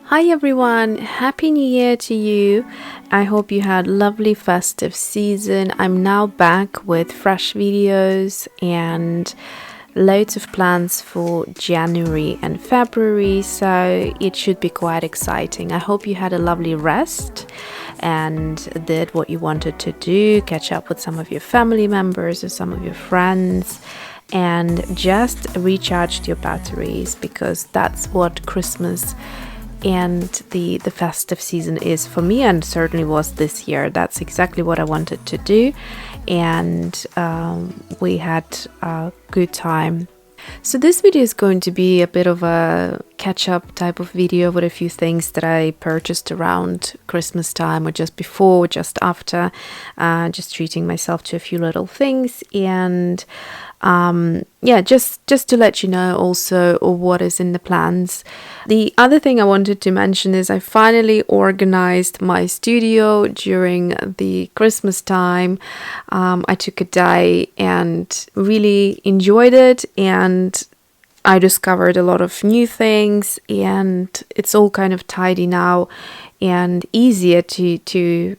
Hi everyone, Happy New Year to you. I hope you had lovely festive season. I'm now back with fresh videos and loads of plans for January and February, so it should be quite exciting. I hope you had a lovely rest and did what you wanted to do, catch up with some of your family members or some of your friends, and just recharged your batteries, because that's what Christmas and the festive season is for me, and certainly was this year. That's exactly what I wanted to do, and we had a good time. So this video is going to be a bit of a catch-up type of video with a few things that I purchased around Christmas time, or just before, or just after, just treating myself to a few little things, and yeah, just to let you know also what is in the plans. The other thing I wanted to mention is I finally organized my studio during the Christmas time. I took a day and really enjoyed it, and I discovered a lot of new things, and it's all kind of tidy now and easier to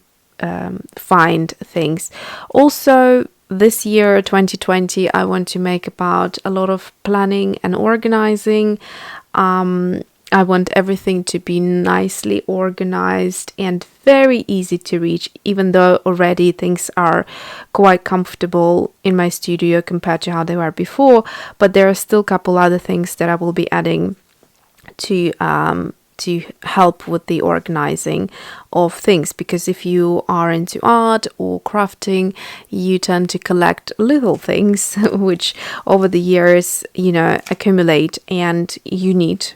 find things. Also, this year, 2020, I want to make about a lot of planning and organizing. I want everything to be nicely organized and very easy to reach, even though already things are quite comfortable in my studio compared to how they were before. But there are still a couple other things that I will be adding to help with the organizing of things, because if you are into art or crafting, you tend to collect little things which over the years, accumulate, and you need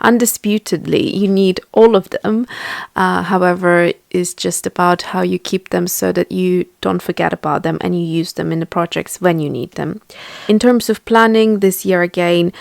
undisputedly you need all of them. However, it's just about how you keep them so that you don't forget about them and you use them in the projects when you need them. In terms of planning this year, again,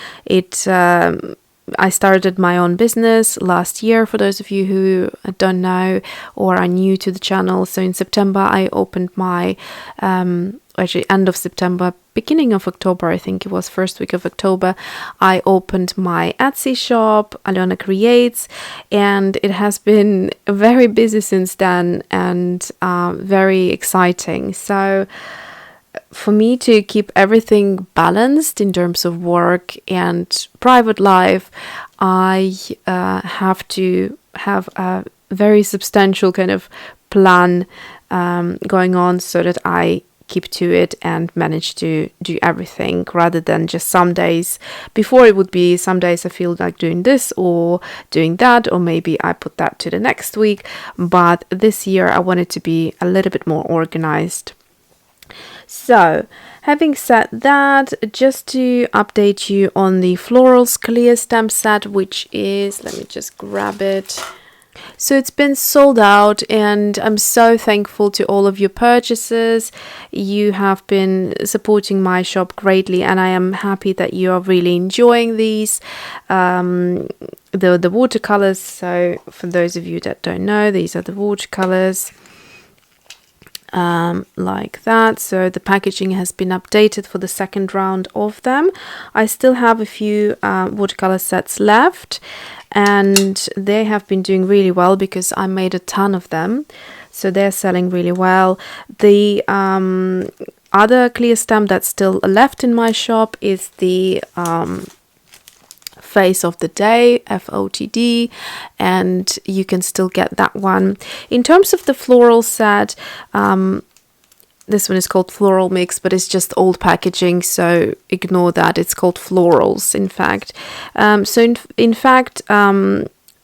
I started my own business last year, for those of you who don't know or are new to the channel. So in September, I opened my, actually end of September, beginning of October, I think it was first week of October, I opened my ESSIE shop, AlyonaCreates, and it has been very busy since then, and very exciting. So for me to keep everything balanced in terms of work and private life, I have to have a very substantial kind of plan going on, so that I keep to it and manage to do everything, rather than just some days. Before, it would be some days I feel like doing this or doing that, or maybe I put that to the next week. But this year I wanted to be a little bit more organized. So, having said that, just to update you on the FLORALS Clear Stamp Set, which is, let me just grab it. So it's been sold out, and I'm so thankful to all of your purchases. You have been supporting my shop greatly, and I am happy that you are really enjoying these. The watercolors, so for those of you that don't know, these are the watercolors. Like that. So the packaging has been updated for the second round of them. I still have a few watercolor sets left, and they have been doing really well because I made a ton of them, so they're selling really well. The other clear stamp that's still left in my shop is the Face of the Day, FOTD, and you can still get that one. In terms of the floral set, this one is called Floral Mix, but it's just old packaging, so ignore that. It's called Florals, in fact. In fact,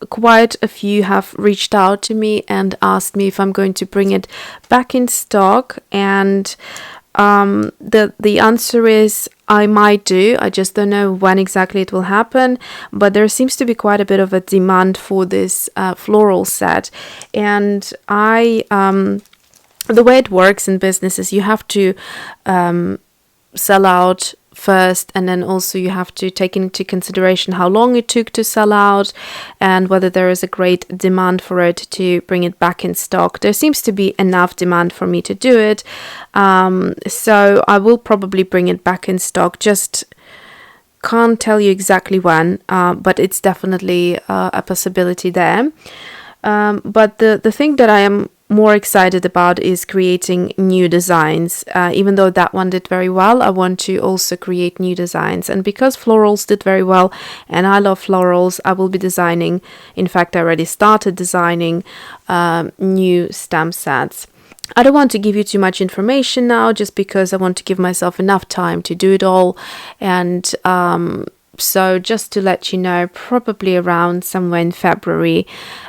quite a few have reached out to me and asked me if I'm going to bring it back in stock, and the answer is I might do. I just don't know when exactly it will happen, but there seems to be quite a bit of a demand for this floral set, and the way it works in business is you have to sell out first, and then also you have to take into consideration how long it took to sell out and whether there is a great demand for it to bring it back in stock. There seems to be enough demand for me to do it, so I will probably bring it back in stock. Just can't tell you exactly when, but it's definitely a possibility there. But the thing that I am more excited about is creating new designs. Even though that one did very well, I want to also create new designs. And because florals did very well and I love florals, I will be designing, in fact I already started designing new stamp sets. I don't want to give you too much information now, just because I want to give myself enough time to do it all. And so just to let you know, probably around somewhere in February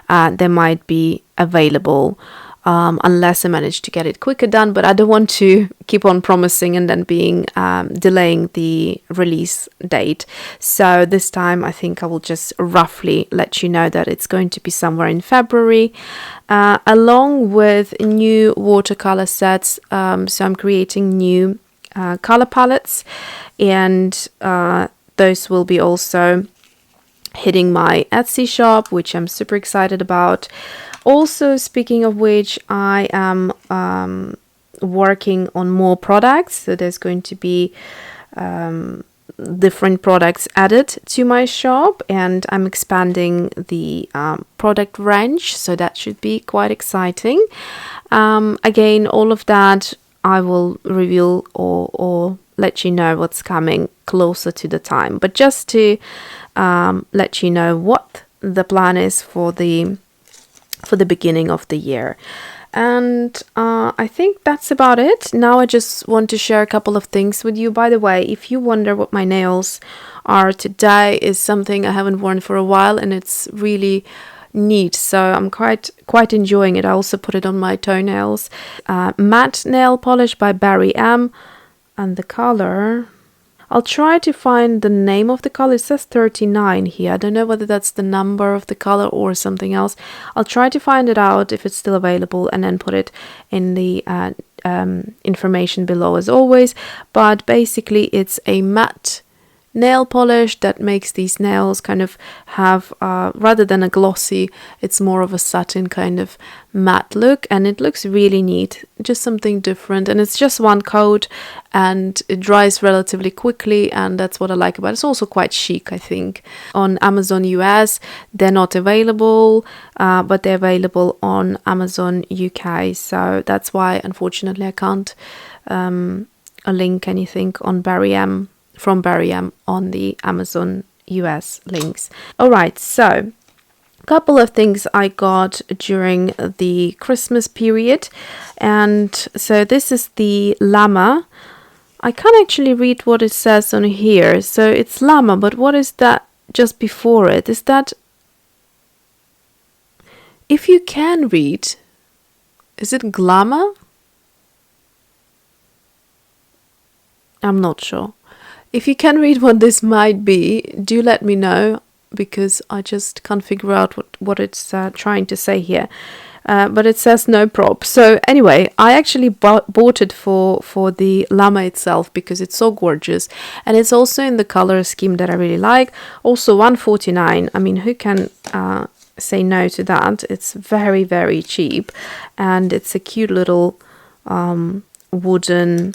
they might be available, unless I manage to get it quicker done. But I don't want to keep on promising and then being delaying the release date. So this time I think I will just roughly let you know that it's going to be somewhere in February, along with new watercolor sets. So I'm creating new color palettes, and those will be also hitting my Etsy shop, which I'm super excited about. Also, speaking of which, I am working on more products. So there's going to be different products added to my shop, and I'm expanding the product range. So that should be quite exciting. Again, all of that I will reveal or let you know what's coming closer to the time. But just to let you know what the plan is for the beginning of the year. And I think that's about it. Now I just want to share a couple of things with you. By the way, if you wonder what my nails are today, is something I haven't worn for a while, and it's really neat, so I'm quite enjoying it. I also put it on my toenails. Matte nail polish by Barry M, and the color, I'll try to find the name of the color. It says 39 here. I don't know whether that's the number of the color or something else. I'll try to find it out if it's still available, and then put it in the information below as always. But basically it's a matte nail polish that makes these nails kind of have, rather than a glossy, it's more of a satin kind of matte look, and it looks really neat, just something different. And it's just one coat and it dries relatively quickly, and that's what I like about it. It's also quite chic, I think. On Amazon US they're not available, but they're available on Amazon UK, so that's why unfortunately I can't link anything on Barry M from Barry M on the Amazon US links. Alright, so a couple of things I got during the Christmas period. And so this is the llama. I can't actually read what it says on here. So it's llama, but what is that just before it? Is that, if you can read, is it glamour? I'm not sure. If you can read what this might be, do let me know, because I just can't figure out what it's trying to say here. But it says no prop. So anyway, I actually bought it for the llama itself, because it's so gorgeous, and it's also in the color scheme that I really like. Also $1.49. I mean, who can say no to that? It's very, very cheap, and it's a cute little wooden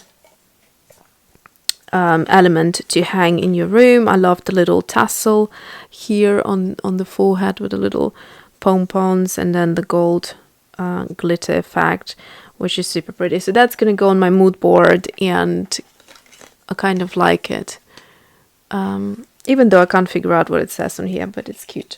element to hang in your room. I love the little tassel here on the forehead with the little pompons, and then the gold glitter effect, which is super pretty. So that's gonna go on my mood board, and I kind of like it, even though I can't figure out what it says on here, but it's cute.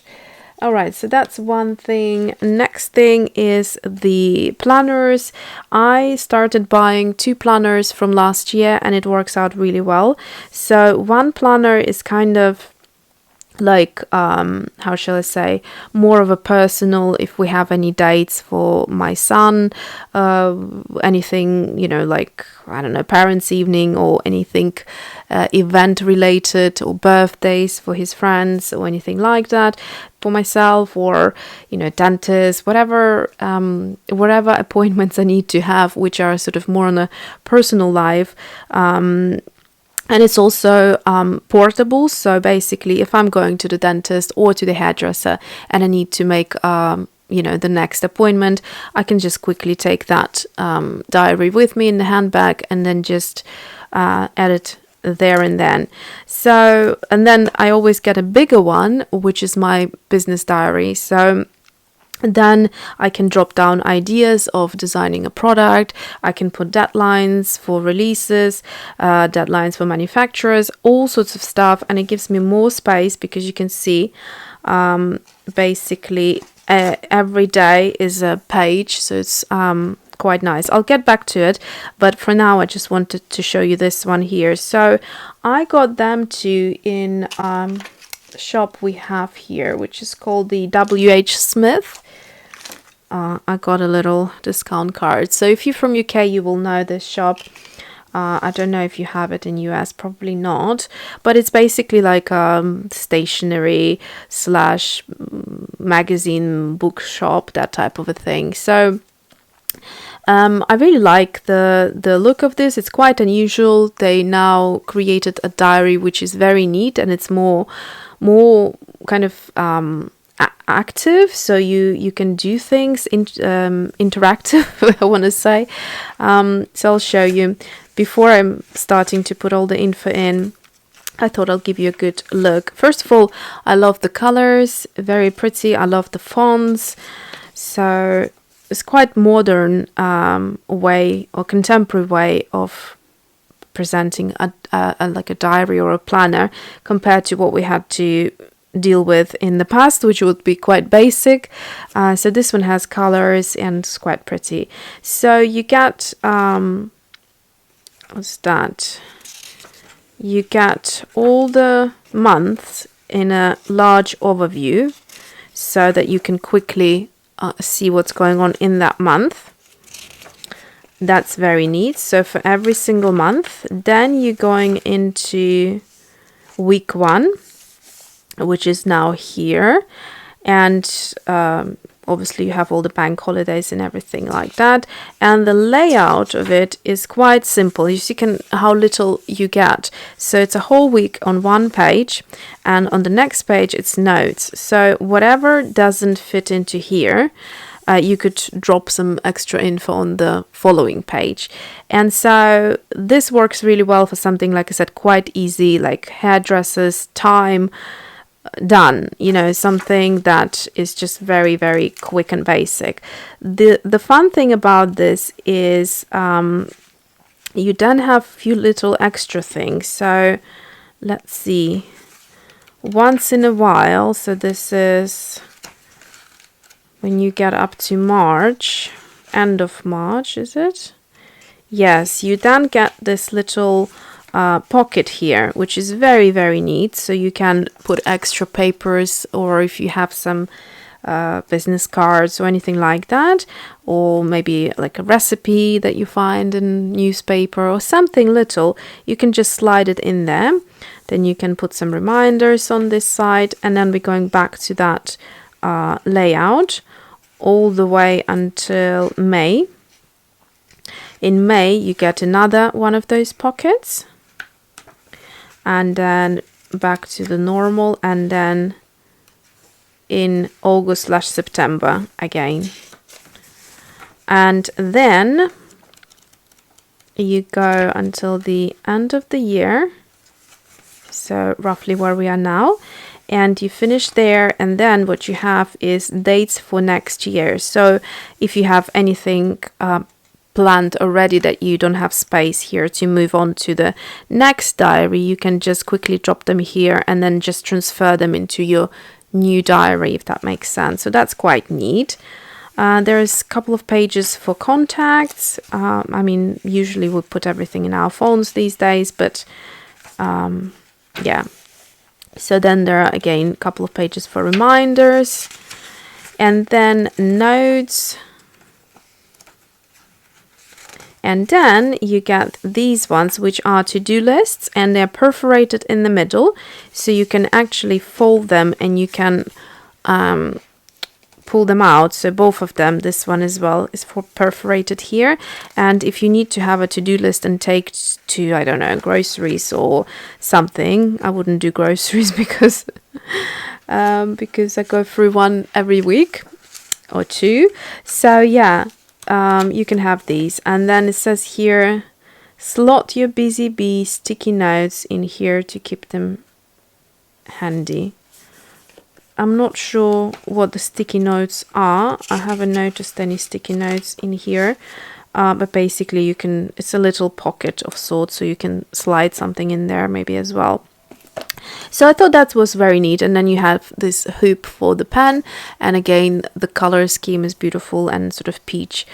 Alright, so that's one thing. Next thing is the planners. I started buying 2 planners from last year, and it works out really well. So one planner is kind of like, how shall I say, more of a personal, if we have any dates for my son, anything, you know, like, I don't know, parents' evening, or anything event related, or birthdays for his friends, or anything like that for myself, or, you know, dentist, whatever appointments I need to have, which are sort of more on a personal life. And it's also portable. So basically, if I'm going to the dentist or to the hairdresser and I need to make, you know, the next appointment, I can just quickly take that diary with me in the handbag, and then just add it there and then. So, and then I always get a bigger one, which is my business diary. So then I can drop down ideas of designing a product. I can put deadlines for releases, deadlines for manufacturers, all sorts of stuff, and it gives me more space because you can see basically every day is a page, so it's quite nice. I'll get back to it, but for now I just wanted to show you this one here. So I got them to in shop we have here, which is called the WH Smith. I got a little discount card. So if you're from UK, you will know this shop. I don't know if you have it in US, probably not. But it's basically like stationery slash magazine bookshop, that type of a thing. So I really like the look of this. It's quite unusual. They now created a diary which is very neat, and it's more kind of active, so you can do things interactive, I want to say. So I'll show you. Before I'm starting to put all the info in, I thought I'll give you a good look. First of all, I love the colors, very pretty. I love the fonts. So it's quite modern way or contemporary way of presenting a like a diary or a planner compared to what we had to deal with in the past, which would be quite basic. So this one has colors and it's quite pretty. So you get what's that? You get all the months in a large overview so that you can quickly see what's going on in that month. That's very neat. So for every single month, then you're going into week 1, which is now here, and obviously you have all the bank holidays and everything like that, and the layout of it is quite simple. You see how little you get. So it's a whole week on one page, and on the next page it's notes. So whatever doesn't fit into here, you could drop some extra info on the following page. And so this works really well for something, like I said, quite easy, like hairdressers, time, done, you know, something that is just very, very quick and basic. The fun thing about this is you then have a few little extra things. So let's see, once in a while, so this is when you get up to March, end of March, is it? Yes, you then get this little pocket here, which is very, very neat. So you can put extra papers, or if you have some business cards or anything like that, or maybe like a recipe that you find in newspaper or something little, you can just slide it in there. Then you can put some reminders on this side, and then we're going back to that layout all the way until May. In May you get another one of those pockets, and then back to the normal, and then in August/September again, and then you go until the end of the year, so roughly where we are now, and you finish there. And then what you have is dates for next year. So if you have anything planned already that you don't have space here to move on to the next diary, you can just quickly drop them here and then just transfer them into your new diary, if that makes sense. So that's quite neat. There's a couple of pages for contacts. I mean, usually we put everything in our phones these days, but yeah. So then there are again a couple of pages for reminders, and then notes. And then you get these ones, which are to-do lists, and they're perforated in the middle, so you can actually fold them and you can pull them out. So both of them, this one as well, is for perforated here. And if you need to have a to-do list and take to, I don't know, groceries or something, I wouldn't do groceries because I go through one every week or two. So yeah, you can have these. And then it says here Slot your Busy Bee sticky notes in here to keep them handy. I'm not sure what the sticky notes are. I haven't noticed any sticky notes in here. But basically you can, it's a little pocket of sorts, so you can slide something in there maybe as well. So I thought that was very neat. And then you have this hoop for the pen, and again the color scheme is beautiful and sort of peach,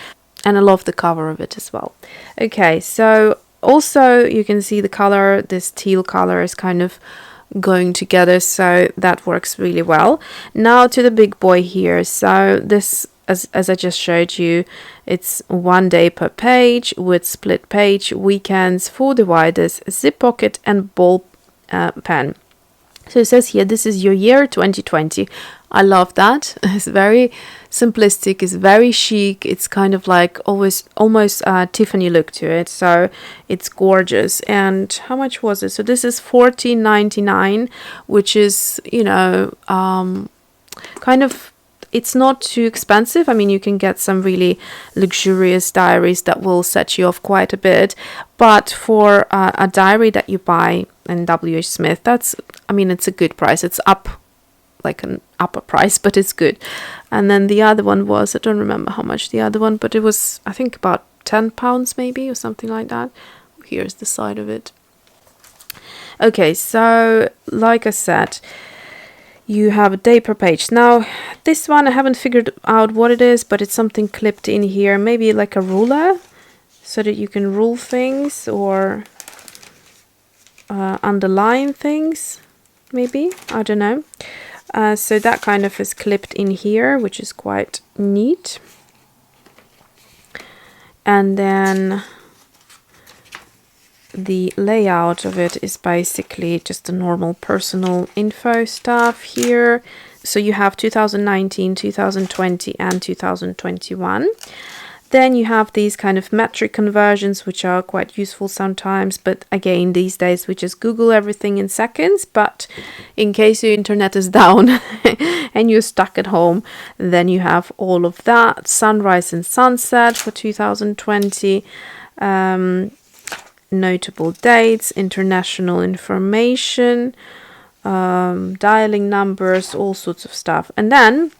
and I love the cover of it as well. Okay, so also you can see the color, this teal color is kind of going together, so that works really well. Now to the big boy here. So this, as I just showed you, it's 1 day per page with split page, weekends, 4 dividers, zip pocket and ball pen. So it says here, this is your year 2020. I love that. It's very simplistic, it's very chic, it's kind of like almost Tiffany look to it, so it's gorgeous. And how much was it? So this is $14.99, which is, you know, kind of, it's not too expensive. I mean, you can get some really luxurious diaries that will set you off quite a bit, but for a diary that you buy in WH Smith, that's, I mean, it's a good price. It's up, like an upper price, but it's good. And then the other one was, I don't remember how much the other one, but it was, I think, about £10 maybe, or something like that. Here's the side of it. Okay, so like I said, you have a day per page. Now this one I haven't figured out what it is, but it's something clipped in here, maybe like a ruler, so that you can rule things or underline things, maybe, I don't know. So that kind of is clipped in here, which is quite neat. And then the layout of it is basically just the normal personal info stuff here. So you have 2019, 2020 and 2021. Then you have these kind of metric conversions, which are quite useful sometimes, but again, these days we just Google everything in seconds. But in case your internet is down and you're stuck at home, then you have all of that. Sunrise and sunset for 2020, notable dates, international information, dialing numbers, all sorts of stuff. And then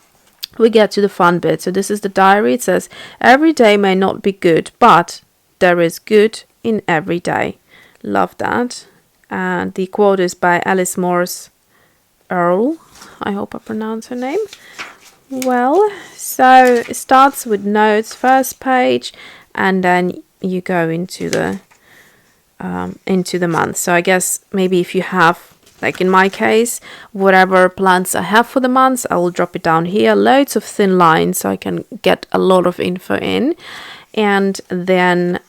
we get to the fun bit. So this is the diary. It says, every day may not be good, but there is good in every day. Love that. And the quote is by Alice Morse Earl. I hope I pronounce her name well. So it starts with notes, first page, and then you go into the month. So I guess maybe if you have, like in my case, whatever plans I have for the months, I will drop it down here. Loads of thin lines so I can get a lot of info in, and then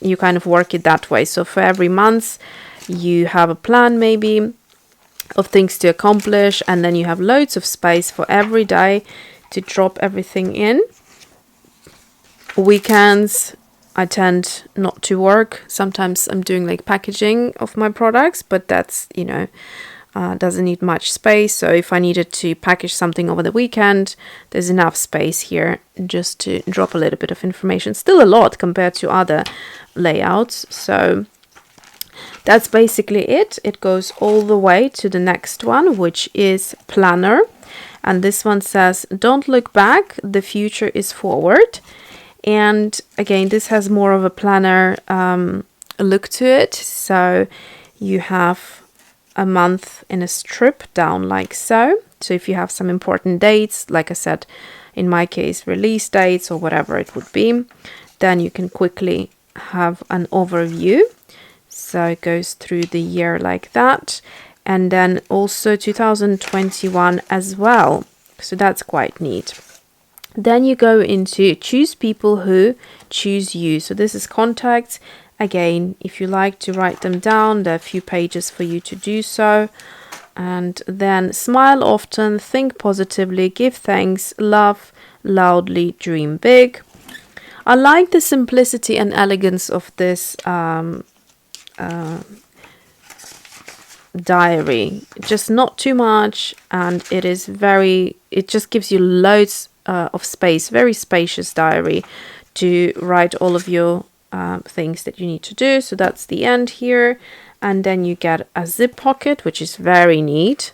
you kind of work it that way. So for every month you have a plan maybe of things to accomplish, and then you have loads of space for every day to drop everything in. Weekends I tend not to work. Sometimes I'm doing like packaging of my products, but that's, you know, doesn't need much space. So if I needed to package something over the weekend, there's enough space here just to drop a little bit of information. Still a lot compared to other layouts. So that's basically it. It goes all the way to the next one, which is planner. And this one says, don't look back, the future is forward. And again, this has more of a planner look to it. So you have a month in a strip down like so. So if you have some important dates, like I said, in my case, release dates or whatever it would be, then you can quickly have an overview. So it goes through the year like that. And then also 2021 as well. So that's quite neat. Then you go into choose people who choose you. So this is contacts. Again, if you like to write them down, there are a few pages for you to do so. And then smile often, think positively, give thanks, love loudly, dream big. I like the simplicity and elegance of this diary. Just not too much, and it just gives you loads of space, very spacious diary to write all of your things that you need to do. So that's the end here. And then you get a zip pocket, which is very neat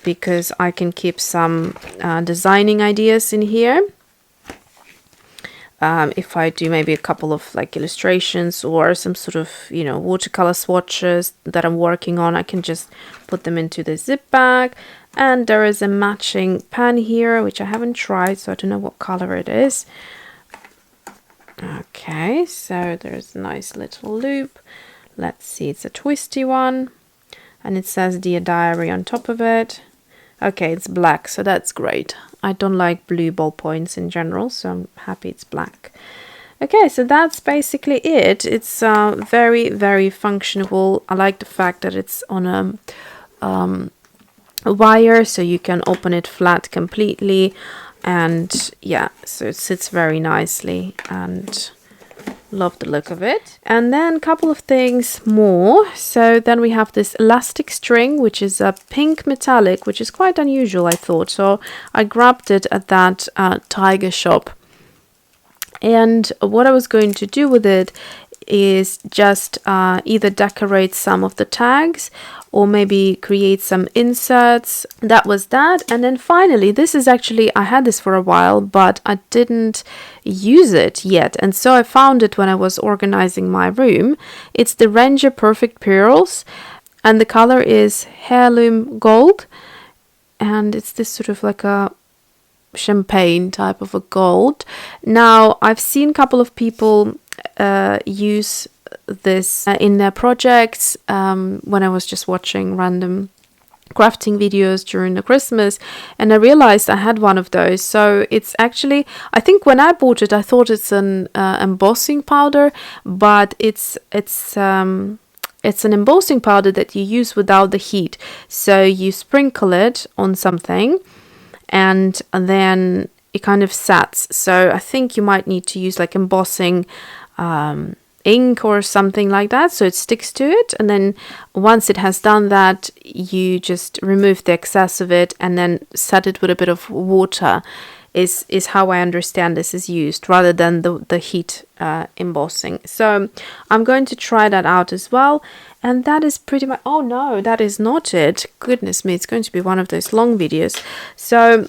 because I can keep some designing ideas in here. If I do maybe a couple of like illustrations or some sort of, you know, watercolor swatches that I'm working on, I can just put them into the zip bag. And there is a matching pen here, which I haven't tried, so I don't know what color it is. Okay, so there's a nice little loop. Let's see, it's a twisty one. And it says Dear Diary on top of it. Okay, it's black, so that's great. I don't like blue ballpoints in general, so I'm happy it's black. Okay, so that's basically it. It's very, very functional. I like the fact that it's on a wire, so you can open it flat completely. And yeah, so it sits very nicely and love the look of it. And then a couple of things more. So then we have this elastic string, which is a pink metallic, which is quite unusual, I thought. So I grabbed it at that Tiger shop. And what I was going to do with it is just either decorate some of the tags or maybe create some inserts. That was that. And then finally, this is actually, I had this for a while, but I didn't use it yet. And so I found it when I was organizing my room. It's the Ranger Perfect Pearls, and the color is Heirloom Gold. And it's this sort of like a champagne type of a gold. Now, I've seen a couple of people use this in their projects when I was just watching random crafting videos during the Christmas, and I realized I had one of those. So it's actually, I think when I bought it I thought it's an embossing powder, but it's an embossing powder that you use without the heat. So you sprinkle it on something and then it kind of sets. So I think you might need to use like embossing ink or something like that, so it sticks to it. And then once it has done that, you just remove the excess of it and then set it with a bit of water. Is how I understand this is used, rather than the heat embossing. So I'm going to try that out as well. And that is pretty much, oh no, that is not it. Goodness me, it's going to be one of those long videos. So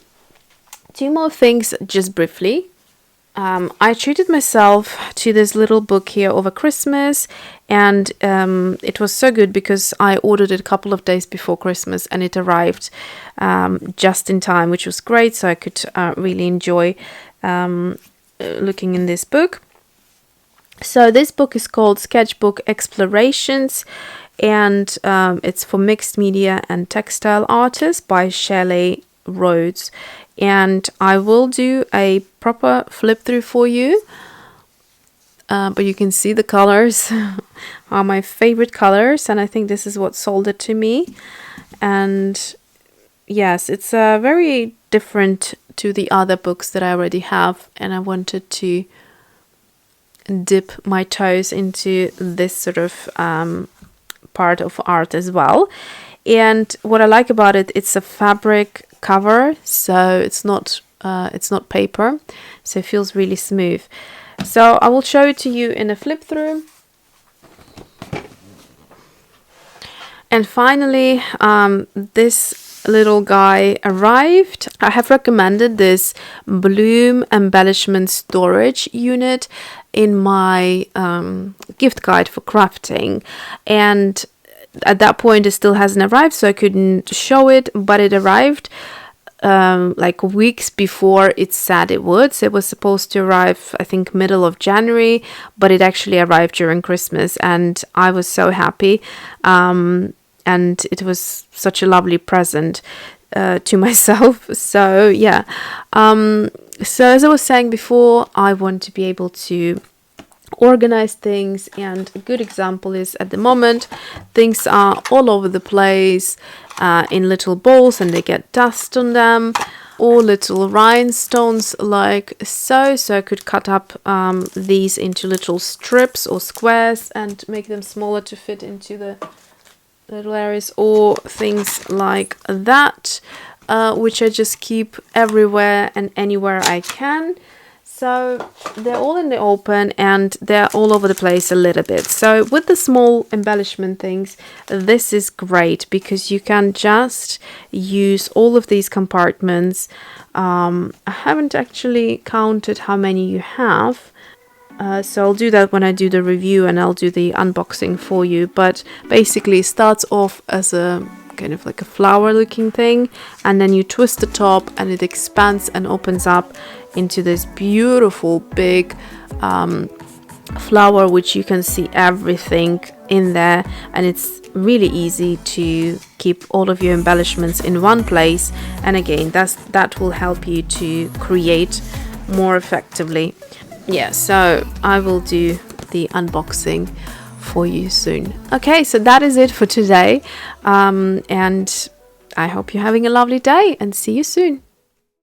2 more things just briefly. I treated myself to this little book here over Christmas, and it was so good because I ordered it a couple of days before Christmas and it arrived just in time, which was great. So I could really enjoy looking in this book. So this book is called Sketchbook Explorations, and it's for mixed media and textile artists by Shelley, Rhodes. And I will do a proper flip through for you, but you can see the colors are my favorite colors, and I think this is what sold it to me. And yes, it's very different to the other books that I already have, and I wanted to dip my toes into this sort of part of art as well. And what I like about it, it's a fabric cover, so it's not paper, so it feels really smooth. So I will show it to you in a flip through. And finally, this little guy arrived. I have recommended this Bloom Embellishment storage unit in my gift guide for crafting, and at that point it still hasn't arrived, so I couldn't show it, but it arrived like weeks before it said it would. So it was supposed to arrive, I think, middle of January, but it actually arrived during Christmas, and I was so happy. And it was such a lovely present to myself. So yeah, so as I was saying before, I want to be able to organize things, and a good example is at the moment things are all over the place in little balls, and they get dust on them, or little rhinestones like so. So I could cut up these into little strips or squares and make them smaller to fit into the little areas, or things like that, which I just keep everywhere and anywhere I can. So they're all in the open and they're all over the place a little bit. So with the small embellishment things, this is great because you can just use all of these compartments. I haven't actually counted how many you have. So I'll do that when I do the review and I'll do the unboxing for you. But basically it starts off as a kind of like a flower looking thing, and then you twist the top and it expands and opens up into this beautiful big flower, which you can see everything in there, and it's really easy to keep all of your embellishments in one place. And again, that will help you to create more effectively. Yeah, so I will do the unboxing for you soon. Okay, so that is it for today, and I hope you're having a lovely day and see you soon.